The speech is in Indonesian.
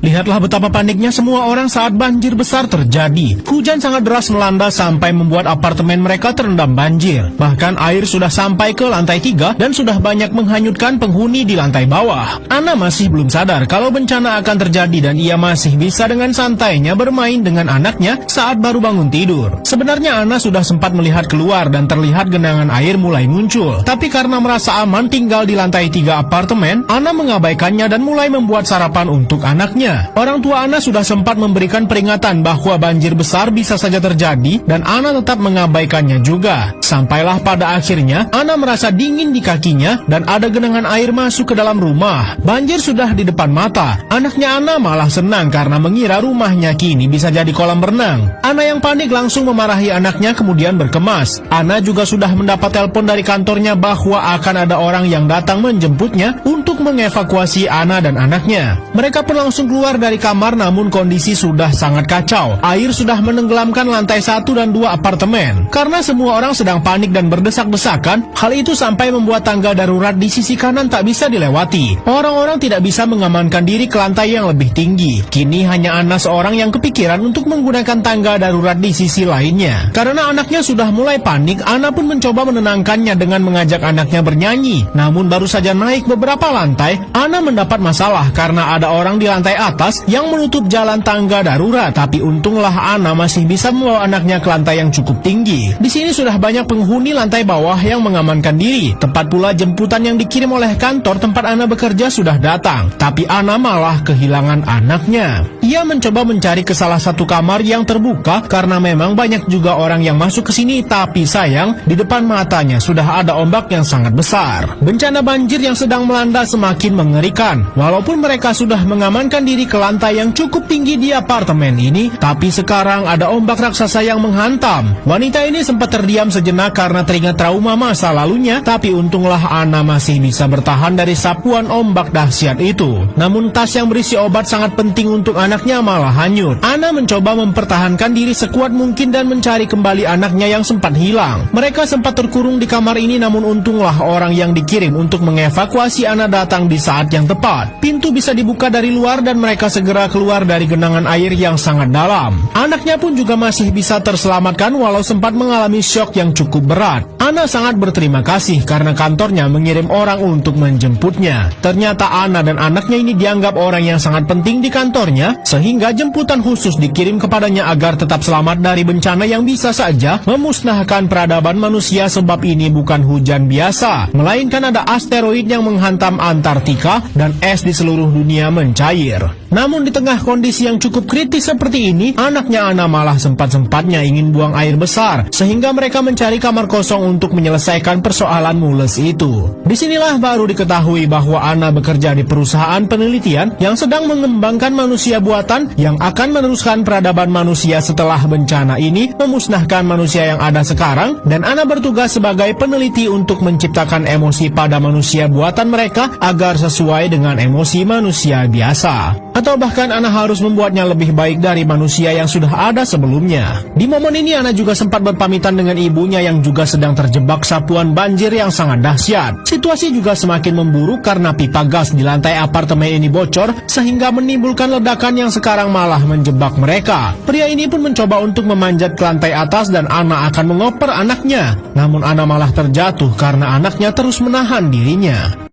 Lihatlah betapa paniknya semua orang saat banjir besar terjadi. Hujan sangat deras melanda sampai membuat apartemen mereka terendam banjir. Bahkan air sudah sampai ke lantai 3 dan sudah banyak menghanyutkan penghuni di lantai bawah. Ana masih belum sadar kalau bencana akan terjadi dan ia masih bisa dengan santainya bermain dengan anaknya saat baru bangun tidur. Sebenarnya Ana sudah sempat melihat keluar dan terlihat genangan air mulai muncul. Tapi karena merasa aman tinggal di lantai 3 apartemen, Ana mengabaikannya dan mulai membuat sarapan untuk anaknya. Orang tua Ana sudah sempat memberikan peringatan bahwa banjir besar bisa saja terjadi dan Ana tetap mengabaikannya juga. Sampailah pada akhirnya Ana merasa dingin di kakinya dan ada genangan air masuk ke dalam rumah. Banjir sudah di depan mata. Anaknya Ana malah senang karena mengira rumahnya kini bisa jadi kolam renang. Ana yang panik langsung memarahi anaknya kemudian berkemas. Ana juga sudah mendapat telepon dari kantornya bahwa akan ada orang yang datang menjemputnya untuk mengevakuasi Ana dan anaknya. Mereka pun langsung keluar dari kamar namun kondisi sudah sangat kacau. Air sudah menenggelamkan lantai 1 dan 2 apartemen. Karena semua orang sedang panik dan berdesak-desakan, hal itu sampai membuat tangga darurat di sisi kanan tak bisa dilewati. Orang-orang tidak bisa mengamankan diri ke lantai yang lebih tinggi. Kini hanya Ana seorang yang kepikiran untuk menggunakan tangga darurat di sisi lainnya. Karena anaknya sudah mulai panik, Ana pun mencoba menenangkannya dengan mengajak anaknya bernyanyi. Namun baru saja naik beberapa lantai, Ana mendapat masalah karena ada orang di lantai atas yang menutup jalan tangga darurat. Tapi untunglah Ana masih bisa membawa anaknya ke lantai yang cukup tinggi. Di sini sudah banyak penghuni lantai bawah yang mengamankan diri. Tepat pula jemputan yang dikirim oleh kantor tempat Ana bekerja sudah datang. Tapi Ana malah kehilangan anaknya. Ia mencoba mencari ke salah satu kamar yang terbuka karena memang banyak juga orang yang masuk ke sini. Tapi sayang, di depan matanya sudah ada ombak yang sangat besar. Bencana banjir yang sedang melanda semakin mengerikan. Walaupun mereka sudah mengamankan diri ke lantai yang cukup tinggi di apartemen ini, tapi sekarang ada ombak raksasa yang menghantam. Wanita ini sempat terdiam sejenak karena teringat trauma masa lalunya, tapi untunglah Ana masih bisa bertahan dari sapuan ombak dahsyat itu. Namun tas yang berisi obat sangat penting untuk anaknya malah hanyut. Ana mencoba mempertahankan diri sekuat mungkin dan mencari kembali anaknya yang sempat hilang. Mereka sempat terkurung di kamar ini, namun untunglah orang yang dikirim untuk mengevakuasi Ana datang di saat yang tepat. Pintu bisa dibuka dari luar dan mereka segera keluar dari genangan air yang sangat dalam. Anaknya pun juga masih bisa terselamatkan walau sempat mengalami syok yang cukup berat. Ana sangat berterima kasih karena kantornya mengirim orang untuk menjemputnya. Ternyata Ana dan anaknya ini dianggap orang yang sangat penting di kantornya, sehingga jemputan khusus dikirim kepadanya agar tetap selamat dari bencana yang bisa saja memusnahkan peradaban manusia, sebab ini bukan hujan biasa, melainkan ada asteroid yang menghantam Antartika dan es di seluruh dunia mencair. Namun di tengah kondisi yang cukup kritis seperti ini, anaknya Ana malah sempat-sempatnya ingin buang air besar, sehingga mereka mencari kamar kosong untuk menyelesaikan persoalan mules itu. Disinilah baru diketahui bahwa Ana bekerja di perusahaan penelitian yang sedang mengembangkan manusia buatan yang akan meneruskan peradaban manusia setelah bencana ini memusnahkan manusia yang ada sekarang, dan Ana bertugas sebagai peneliti untuk menciptakan emosi pada manusia buatan mereka agar sesuai dengan emosi manusia biasa. Atau bahkan Ana harus membuatnya lebih baik dari manusia yang sudah ada sebelumnya. Di momen ini Ana juga sempat berpamitan dengan ibunya yang juga sedang terjebak sapuan banjir yang sangat dahsyat. Situasi juga semakin memburuk karena pipa gas di lantai apartemen ini bocor sehingga menimbulkan ledakan yang sekarang malah menjebak mereka. Pria ini pun mencoba untuk memanjat ke lantai atas dan Ana akan mengoper anaknya. Namun Ana malah terjatuh karena anaknya terus menahan dirinya.